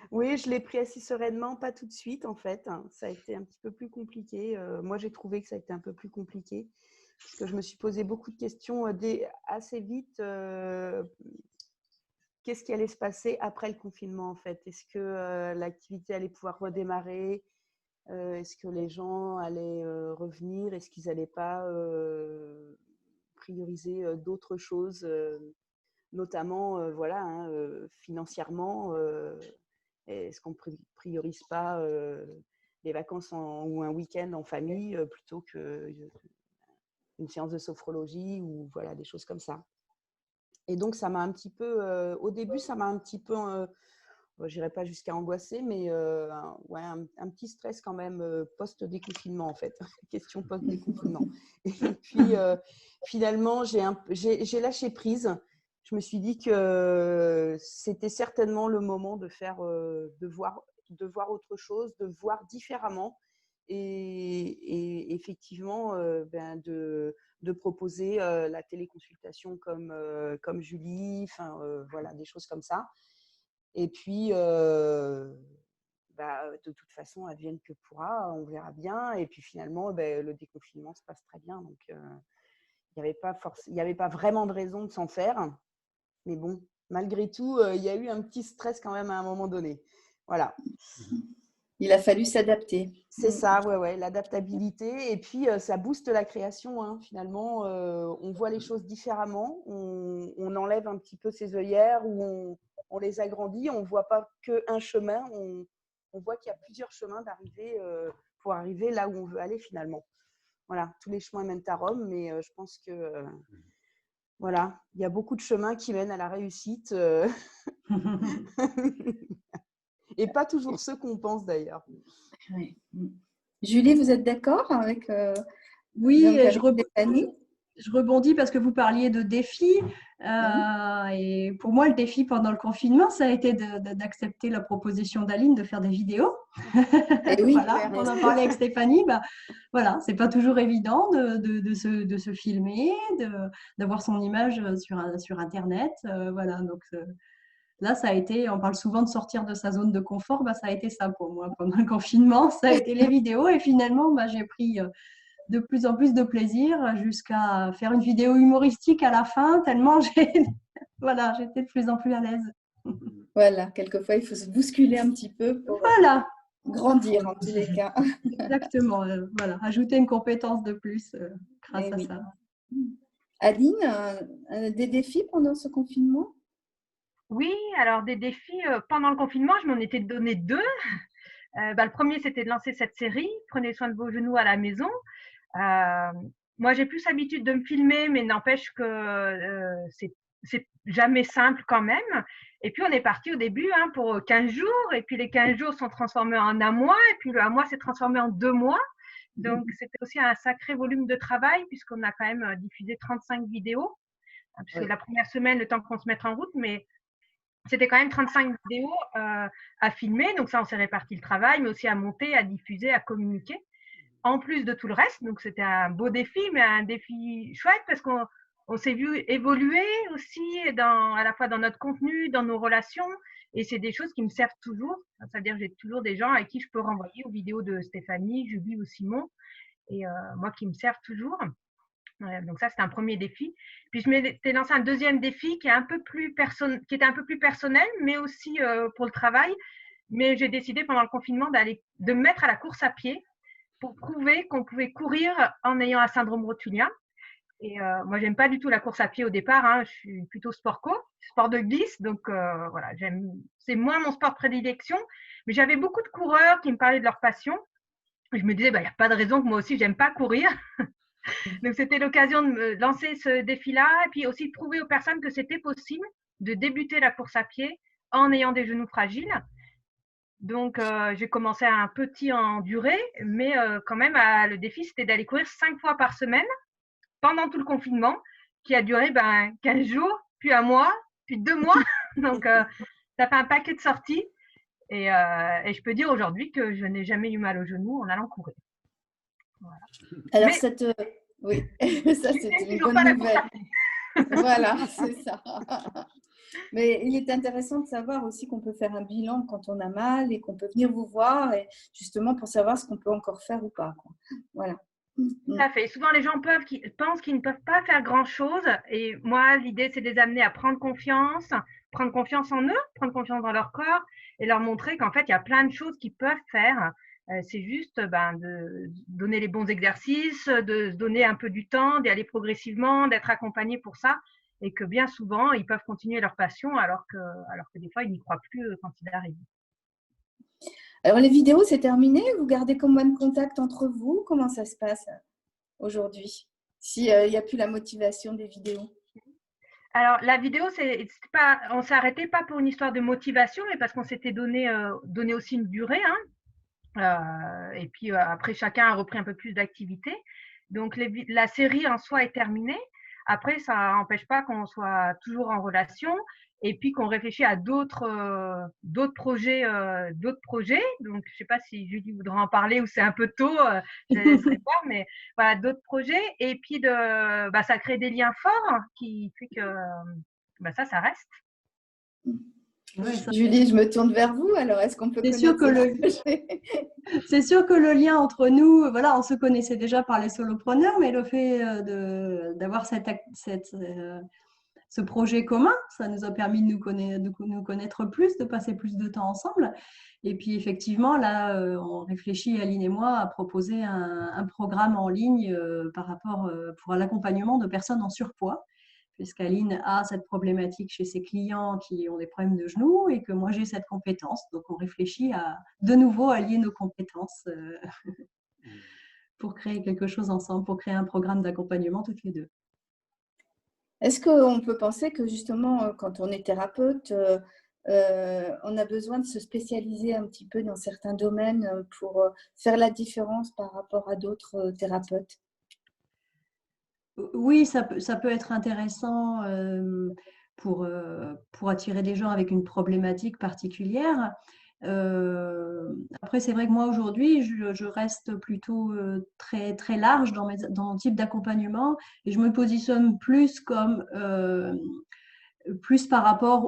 Oui, je l'ai pris assez sereinement, pas tout de suite en fait. Ça a été un petit peu plus compliqué. Moi, j'ai trouvé que ça a été un peu plus compliqué parce que je me suis posé beaucoup de questions assez vite. Qu'est-ce qui allait se passer après le confinement en fait? Est-ce que l'activité allait pouvoir redémarrer? Est-ce que les gens allaient revenir? Est-ce qu'ils n'allaient pas prioriser d'autres choses notamment voilà, financièrement, est-ce qu'on ne priorise pas les vacances ou un week-end en famille plutôt qu'une séance de sophrologie ou voilà, des choses comme ça. Et donc, ça m'a un petit peu, au début, ça m'a un petit peu, je n'irai pas jusqu'à angoisser, mais ouais, un petit stress quand même post-déconfinement en fait, question post-déconfinement. Et puis, finalement, j'ai lâché prise. Je me suis dit que c'était certainement le moment de de voir autre chose, de voir différemment et effectivement de proposer la téléconsultation comme Julie, voilà, des choses comme ça. Et puis, de toute façon, advienne que pourra, on verra bien. Et puis finalement, le déconfinement se passe très bien. Donc, il n'y avait pas vraiment de raison de s'en faire. Mais bon, malgré tout, il y a eu un petit stress quand même à un moment donné. Voilà. Il a fallu s'adapter. C'est ça, ouais, l'adaptabilité. Et puis, ça booste la création. Hein. Finalement, on voit les choses différemment. On enlève un petit peu ses œillères ou on les agrandit. On ne voit pas qu'un chemin. On voit qu'il y a plusieurs chemins pour arriver là où on veut aller finalement. Voilà, tous les chemins mènent à Rome, mais je pense que… voilà, il y a beaucoup de chemins qui mènent à la réussite et pas toujours ceux qu'on pense d'ailleurs. Oui. Julie, vous êtes d'accord avec Oui, Stéphanie? je rebondis parce que vous parliez de défis. Et pour moi, le défi pendant le confinement, ça a été d'accepter la proposition d'Aline de faire des vidéos. Et oui, Voilà, on en parlait avec Stéphanie. Voilà, c'est pas toujours évident de se filmer, d'avoir son image sur Internet. Voilà, donc là, ça a été, on parle souvent de sortir de sa zone de confort. Ça a été ça pour moi pendant le confinement. Ça a été les vidéos et finalement, j'ai pris de plus en plus de plaisir jusqu'à faire une vidéo humoristique à la fin, tellement voilà, j'étais de plus en plus à l'aise. Voilà, quelquefois, il faut se bousculer un petit peu pour Voilà, grandir en tous les cas. exactement. Voilà, ajouter une compétence de plus grâce à ça. Aline, des défis pendant ce confinement? Oui, alors des défis pendant le confinement, je m'en étais donné 2. Le premier, c'était de lancer cette série, Prenez soin de vos genoux à la maison. Moi, j'ai plus l'habitude de me filmer, mais n'empêche que c'est jamais simple quand même. Et puis, on est parti au début pour 15 jours, et puis les 15 jours sont transformés en un mois, et puis le un mois s'est transformé en 2 mois. Donc, c'était aussi un sacré volume de travail, puisqu'on a quand même diffusé 35 vidéos. Puisque la première semaine, le temps qu'on se mette en route, mais c'était quand même 35 vidéos à filmer. Donc, ça, on s'est réparti le travail, mais aussi à monter, à diffuser, à communiquer, en plus de tout le reste. Donc, c'était un beau défi, mais un défi chouette parce qu'on s'est vu évoluer aussi à la fois dans notre contenu, dans nos relations. Et c'est des choses qui me servent toujours. C'est-à-dire que j'ai toujours des gens avec qui je peux renvoyer aux vidéos de Stéphanie, Julie ou Simon. Et moi, qui me servent toujours. Donc ça, c'était un premier défi. Puis je m'étais lancé un deuxième défi qui était un peu plus personnel, mais aussi pour le travail. Mais j'ai décidé pendant le confinement de me mettre à la course à pied pour prouver qu'on pouvait courir en ayant un syndrome rotulien. Et moi, j'aime pas du tout la course à pied au départ. Je suis plutôt sport de glisse. Donc voilà, c'est moins mon sport de prédilection. Mais j'avais beaucoup de coureurs qui me parlaient de leur passion. Et je me disais, il n'y a pas de raison que moi aussi, j'aime pas courir. Donc, c'était l'occasion de me lancer ce défi-là et puis aussi de prouver aux personnes que c'était possible de débuter la course à pied en ayant des genoux fragiles. Donc, j'ai commencé à un petit en durée, mais quand même, le défi, c'était d'aller courir 5 fois par semaine pendant tout le confinement, qui a duré 15 jours, puis un mois, puis 2 mois. Donc, ça fait un paquet de sorties. Et je peux dire aujourd'hui que je n'ai jamais eu mal au genou en allant courir. Voilà. Alors, oui, ça c'est une bonne nouvelle. Voilà, c'est ça. Mais il est intéressant de savoir aussi qu'on peut faire un bilan quand on a mal et qu'on peut venir vous voir et justement pour savoir ce qu'on peut encore faire ou pas. Voilà. Tout à fait. Souvent, les gens pensent qu'ils ne peuvent pas faire grand-chose. Et moi, l'idée, c'est de les amener à prendre confiance en eux, prendre confiance dans leur corps et leur montrer qu'en fait, il y a plein de choses qu'ils peuvent faire. C'est juste de donner les bons exercices, de se donner un peu du temps, d'y aller progressivement, d'être accompagné pour ça. Et que bien souvent, ils peuvent continuer leur passion alors que des fois, ils n'y croient plus quand ils arrivent. Alors, les vidéos, c'est terminé. Vous gardez combien de contacts entre vous? Comment ça se passe aujourd'hui s'il n'y a plus la motivation des vidéos? Alors, la vidéo, on s'est arrêté pas pour une histoire de motivation, mais parce qu'on s'était donné aussi une durée. Et puis, après, chacun a repris un peu plus d'activité. Donc, la série en soi est terminée. Après, ça n'empêche pas qu'on soit toujours en relation et puis qu'on réfléchit à d'autres projets. Donc, je ne sais pas si Julie voudra en parler ou c'est un peu tôt, je laisserai voir, mais voilà, d'autres projets. Et puis, ça crée des liens forts qui fait que ça reste. Oui, Julie, je me tourne vers vous. Alors, est-ce qu'on peut C'est sûr que le lien entre nous, voilà, on se connaissait déjà par les solopreneurs, mais le fait d'avoir ce projet commun, ça nous a permis de nous connaître plus, de passer plus de temps ensemble. Et puis, effectivement, là, on réfléchit, Aline et moi, à proposer un programme en ligne pour l'accompagnement de personnes en surpoids, puisqu'Aline a cette problématique chez ses clients qui ont des problèmes de genoux et que moi, j'ai cette compétence. Donc, on réfléchit de nouveau à lier nos compétences pour créer quelque chose ensemble, pour créer un programme d'accompagnement toutes les deux. Est-ce qu'on peut penser que justement, quand on est thérapeute, on a besoin de se spécialiser un petit peu dans certains domaines pour faire la différence par rapport à d'autres thérapeutes? Oui, ça peut être intéressant pour attirer des gens avec une problématique particulière. Après, c'est vrai que moi, aujourd'hui, je reste plutôt très, très large dans mon type d'accompagnement et je me positionne plus comme plus par rapport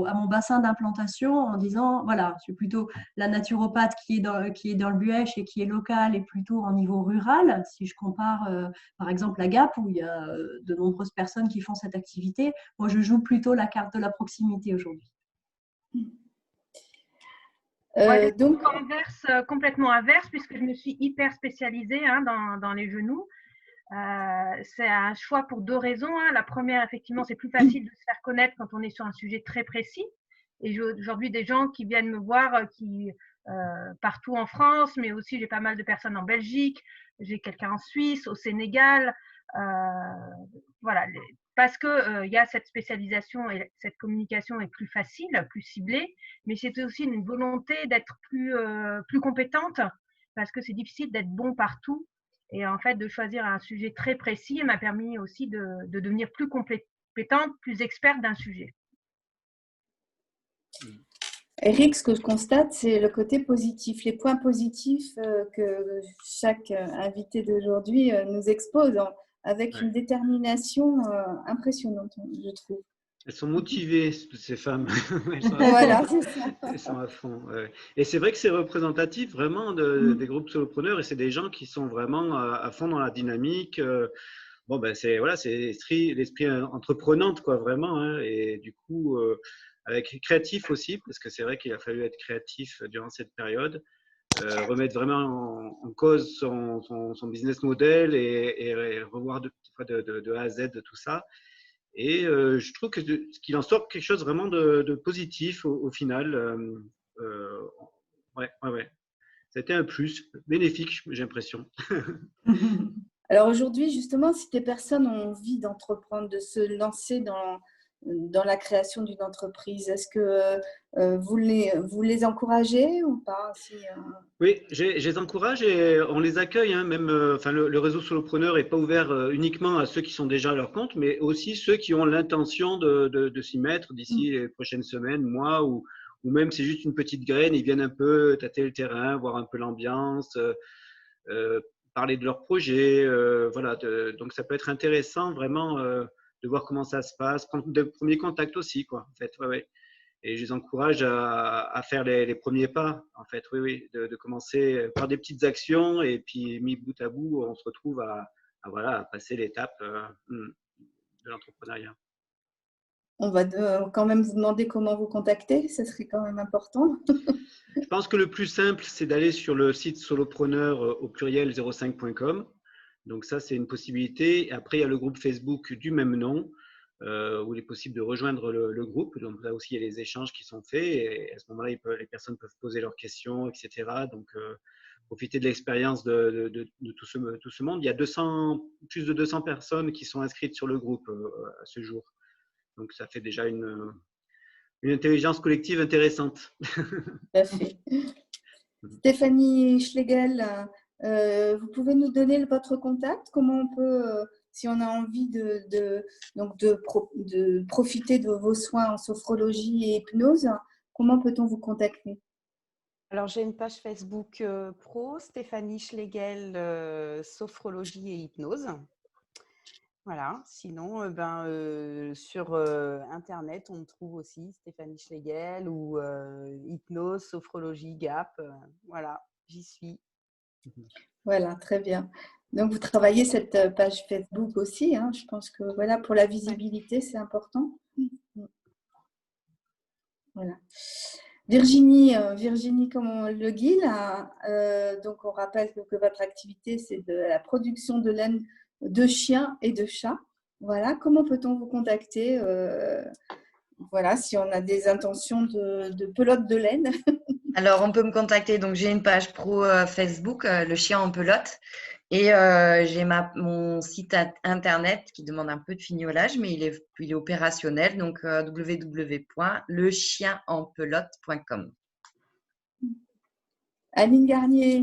à mon bassin d'implantation en disant, voilà, je suis plutôt la naturopathe qui est dans le Buëch et qui est locale et plutôt en niveau rural. Si je compare, par exemple, la Gap, où il y a de nombreuses personnes qui font cette activité, moi, je joue plutôt la carte de la proximité aujourd'hui. Moi, j'ai Donc, complètement inverse, puisque je me suis hyper spécialisée dans les genoux. C'est un choix pour 2 raisons. La première, effectivement, c'est plus facile de se faire connaître quand on est sur un sujet très précis. Et j'ai aujourd'hui des gens qui viennent me voir partout en France, mais aussi j'ai pas mal de personnes en Belgique, j'ai quelqu'un en Suisse, au Sénégal. Voilà, parce que il y a cette spécialisation et cette communication est plus facile, plus ciblée, mais c'est aussi une volonté d'être plus compétente, parce que c'est difficile d'être bon partout. Et en fait, de choisir un sujet très précis m'a permis aussi de devenir plus compétente, plus experte d'un sujet. Eric, ce que je constate, c'est le côté positif, les points positifs que chaque invité d'aujourd'hui nous expose avec une détermination impressionnante, je trouve. Elles sont motivées, toutes ces femmes. Voilà, c'est ça. Elles sont à fond. Ouais. Et c'est vrai que c'est représentatif vraiment des groupes solopreneurs et c'est des gens qui sont vraiment à fond dans la dynamique. Bon, ben c'est l'esprit entreprenant, quoi, vraiment. Hein, et du coup, avec créatif aussi, parce que c'est vrai qu'il a fallu être créatif durant cette période, remettre vraiment en cause son business model et revoir de A à Z de tout ça. Et je trouve qu'il en sort quelque chose vraiment de positif au final. Ouais. C'était un plus bénéfique, j'ai l'impression. Alors aujourd'hui, justement, si des personnes ont envie d'entreprendre, de se lancer dans la création d'une entreprise, est-ce que vous les encouragez ou pas Oui, je les encourage et on les accueille. Hein, même, enfin, le réseau solopreneur n'est pas ouvert uniquement à ceux qui sont déjà à leur compte, mais aussi ceux qui ont l'intention de s'y mettre d'ici les prochaines semaines, mois, ou même c'est juste une petite graine, ils viennent un peu tâter le terrain, voir un peu l'ambiance, parler de leur projet. Voilà, donc ça peut être intéressant vraiment de voir comment ça se passe, prendre de premiers contacts aussi, quoi, en fait. Ouais. Et je les encourage à faire les premiers pas, en fait, oui, de commencer par des petites actions et puis mis bout à bout, on se retrouve à passer l'étape de l'entrepreneuriat. On va quand même vous demander comment vous contacter, ça serait quand même important. Je pense que le plus simple, c'est d'aller sur le site solopreneur au pluriel 05.com. Donc ça, c'est une possibilité. Après, il y a le groupe Facebook du même nom, où il est possible de rejoindre le groupe. Donc là aussi, il y a les échanges qui sont faits. Et à ce moment-là, les personnes peuvent poser leurs questions, etc. Donc, profiter de l'expérience de tout ce monde. Il y a plus de 200 personnes qui sont inscrites sur le groupe à ce jour. Donc, ça fait déjà une intelligence collective intéressante. Tout à fait. Stéphanie Schlegel, vous pouvez nous donner votre contact? Comment on peut, si on a envie de profiter de vos soins en sophrologie et hypnose, comment peut-on vous contacter? Alors, j'ai une page Facebook pro, Stéphanie Schlegel, sophrologie et hypnose. Voilà, sinon, sur Internet, on me trouve aussi Stéphanie Schlegel ou hypnose, sophrologie, Gap. Voilà, j'y suis. Voilà, très bien. Donc, vous travaillez cette page Facebook aussi. Hein, je pense que voilà, pour la visibilité, c'est important. Voilà. Virginie Le Guil, donc on rappelle que votre activité, c'est de la production de laine de chiens et de chats. Voilà, comment peut-on vous contacter voilà, si on a des intentions de pelote de laine? Alors, on peut me contacter. Donc, j'ai une page pro Facebook, Le Chien en Pelote. Et j'ai mon site internet qui demande un peu de fignolage, mais il est opérationnel. Donc, www.lechienenpelote.com. Aline Garnier,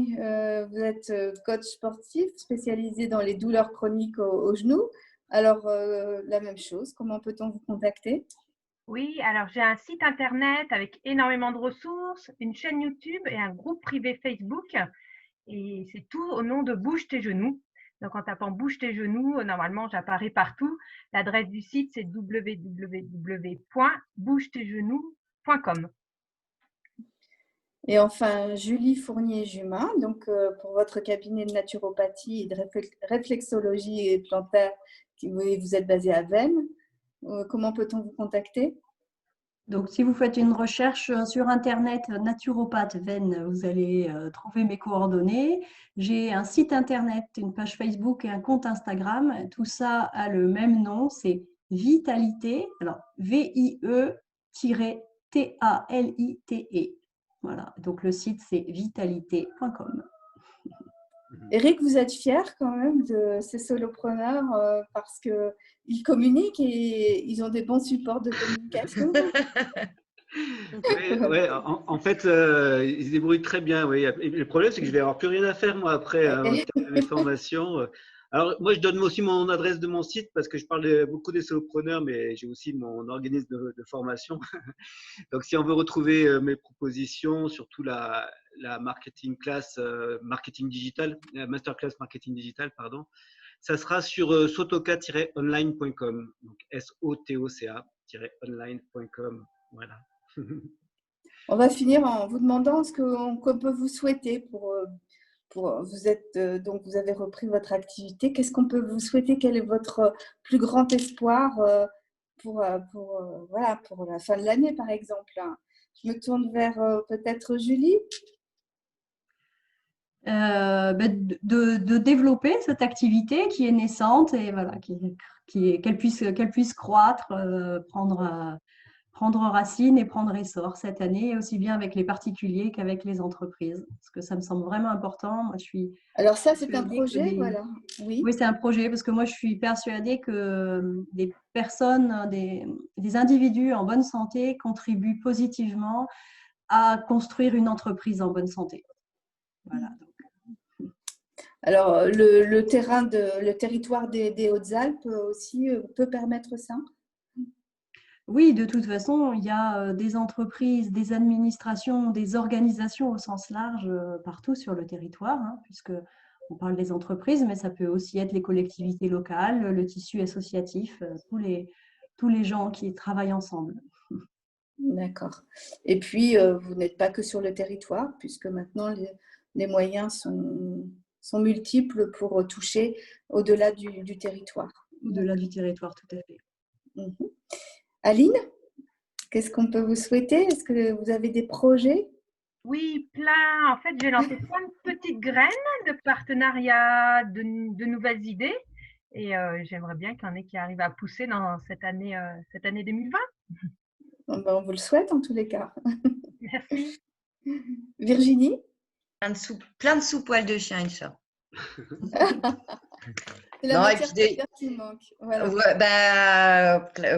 vous êtes coach sportif spécialisé dans les douleurs chroniques au genou. Alors, la même chose, comment peut-on vous contacter? Oui, alors j'ai un site internet avec énormément de ressources, une chaîne YouTube et un groupe privé Facebook. Et c'est tout au nom de Bouge tes genoux. Donc en tapant Bouge tes genoux, normalement j'apparais partout. L'adresse du site c'est www.bougetesgenoux.com. Et enfin, Julie Fournier-Jumin, donc pour votre cabinet de naturopathie et de réflexologie et plantaire, vous êtes basé à Vennes. Comment peut-on vous contacter? Donc, si vous faites une recherche sur Internet naturopathe Vennes, vous allez trouver mes coordonnées. J'ai un site Internet, une page Facebook et un compte Instagram. Tout ça a le même nom, c'est Vitalité. Alors, VIE-TALITE. Voilà, donc le site c'est vitalité.com. Eric, vous êtes fier quand même de ces solopreneurs parce qu'ils communiquent et ils ont des bons supports de communication. Ouais, en fait, ils se débrouillent très bien. Oui. Et le problème, c'est que je vais avoir plus rien à faire moi après mes formations. Alors, moi, je donne aussi mon adresse de mon site parce que je parle beaucoup des solopreneurs, mais j'ai aussi mon organisme de formation. Donc, si on veut retrouver mes propositions, surtout la marketing class, marketing digital, masterclass marketing digital, pardon, ça sera sur sotoka-online.com. Donc, SOTOCA-online.com. Voilà. On va finir en vous demandant ce qu'on peut vous souhaiter vous êtes donc vous avez repris votre activité. Qu'est-ce qu'on peut vous souhaiter? Quel est votre plus grand espoir pour la fin de l'année, par exemple? Je me tourne vers peut-être Julie. De développer cette activité qui est naissante et voilà, qu'elle puisse croître, prendre racine et prendre essor cette année, aussi bien avec les particuliers qu'avec les entreprises, parce que ça me semble vraiment important. Moi, je suis Alors ça, c'est un persuadée projet, voilà. Oui. Oui, c'est un projet, parce que moi, je suis persuadée que des personnes, des individus en bonne santé contribuent positivement à construire une entreprise en bonne santé. Voilà. Alors, le territoire des Hautes-Alpes aussi peut permettre ça? Oui, de toute façon, il y a des entreprises, des administrations, des organisations au sens large partout sur le territoire, hein, puisque on parle des entreprises, mais ça peut aussi être les collectivités locales, le tissu associatif, tous les gens qui travaillent ensemble. D'accord. Et puis, vous n'êtes pas que sur le territoire, puisque maintenant, les moyens sont multiples pour toucher au-delà du territoire. Au-delà du territoire, tout à fait. Aline, qu'est-ce qu'on peut vous souhaiter? Est-ce que vous avez des projets? Oui, plein. En fait, j'ai lancé plein de petites graines de partenariats, de nouvelles idées. Et j'aimerais bien qu'il y en ait qui arrivent à pousser dans cette année 2020. On vous le souhaite en tous les cas. Merci. Virginie? Plein de sous-poils de chien, Inch'Allah. C'est la matière première qui manque. Voilà. Ouais,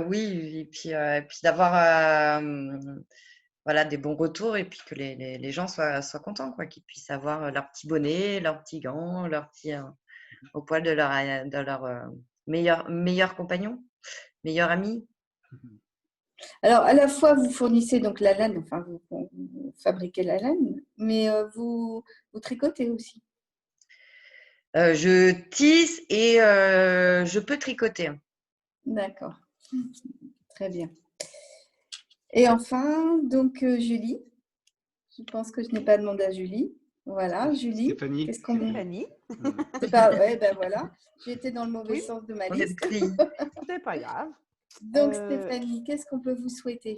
oui, et puis d'avoir voilà, des bons retours et puis que les gens soient contents, quoi, qu'ils puissent avoir leur petit bonnet, leurs petits gants, leur petit au poil de leur meilleur compagnon, meilleur ami. Alors, à la fois, vous fournissez donc la laine, enfin, vous fabriquez la laine, mais vous tricotez aussi. Je tisse et je peux tricoter. D'accord. Très bien. Et enfin, donc, Julie. Je pense que je n'ai pas demandé à Julie. Voilà, Julie. Stéphanie. Qu'est-ce qu'on Stéphanie. C'est pas... Ouais, ben voilà. J'ai été dans le mauvais sens de ma liste. C'est pas grave. Donc, Stéphanie, qu'est-ce qu'on peut vous souhaiter?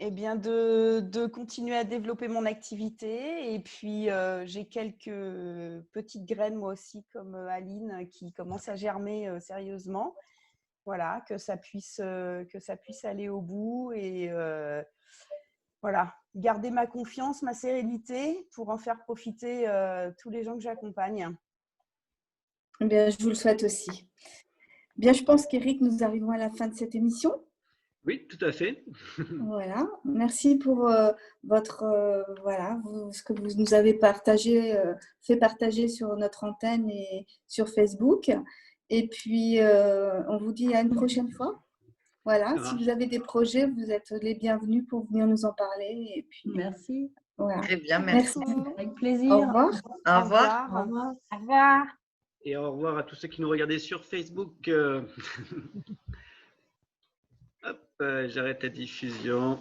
Eh bien, de continuer à développer mon activité. Et puis, j'ai quelques petites graines, moi aussi, comme Aline, qui commencent à germer sérieusement. Voilà, que ça puisse aller au bout et voilà, garder ma confiance, ma sérénité pour en faire profiter tous les gens que j'accompagne. Eh bien, je vous le souhaite aussi. Bien, je pense qu'Éric, nous arrivons à la fin de cette émission. Oui, tout à fait. Voilà. Merci pour votre ce que vous nous avez partagé, fait partager sur notre antenne et sur Facebook. Et puis, on vous dit à une prochaine fois. Voilà, si vous avez des projets, vous êtes les bienvenus pour venir nous en parler. Et puis, Merci. voilà. Très bien, merci. Avec plaisir. Au revoir. Au revoir. Au revoir. Au revoir. Et au revoir à tous ceux qui nous regardaient sur Facebook. Hop, j'arrête la diffusion.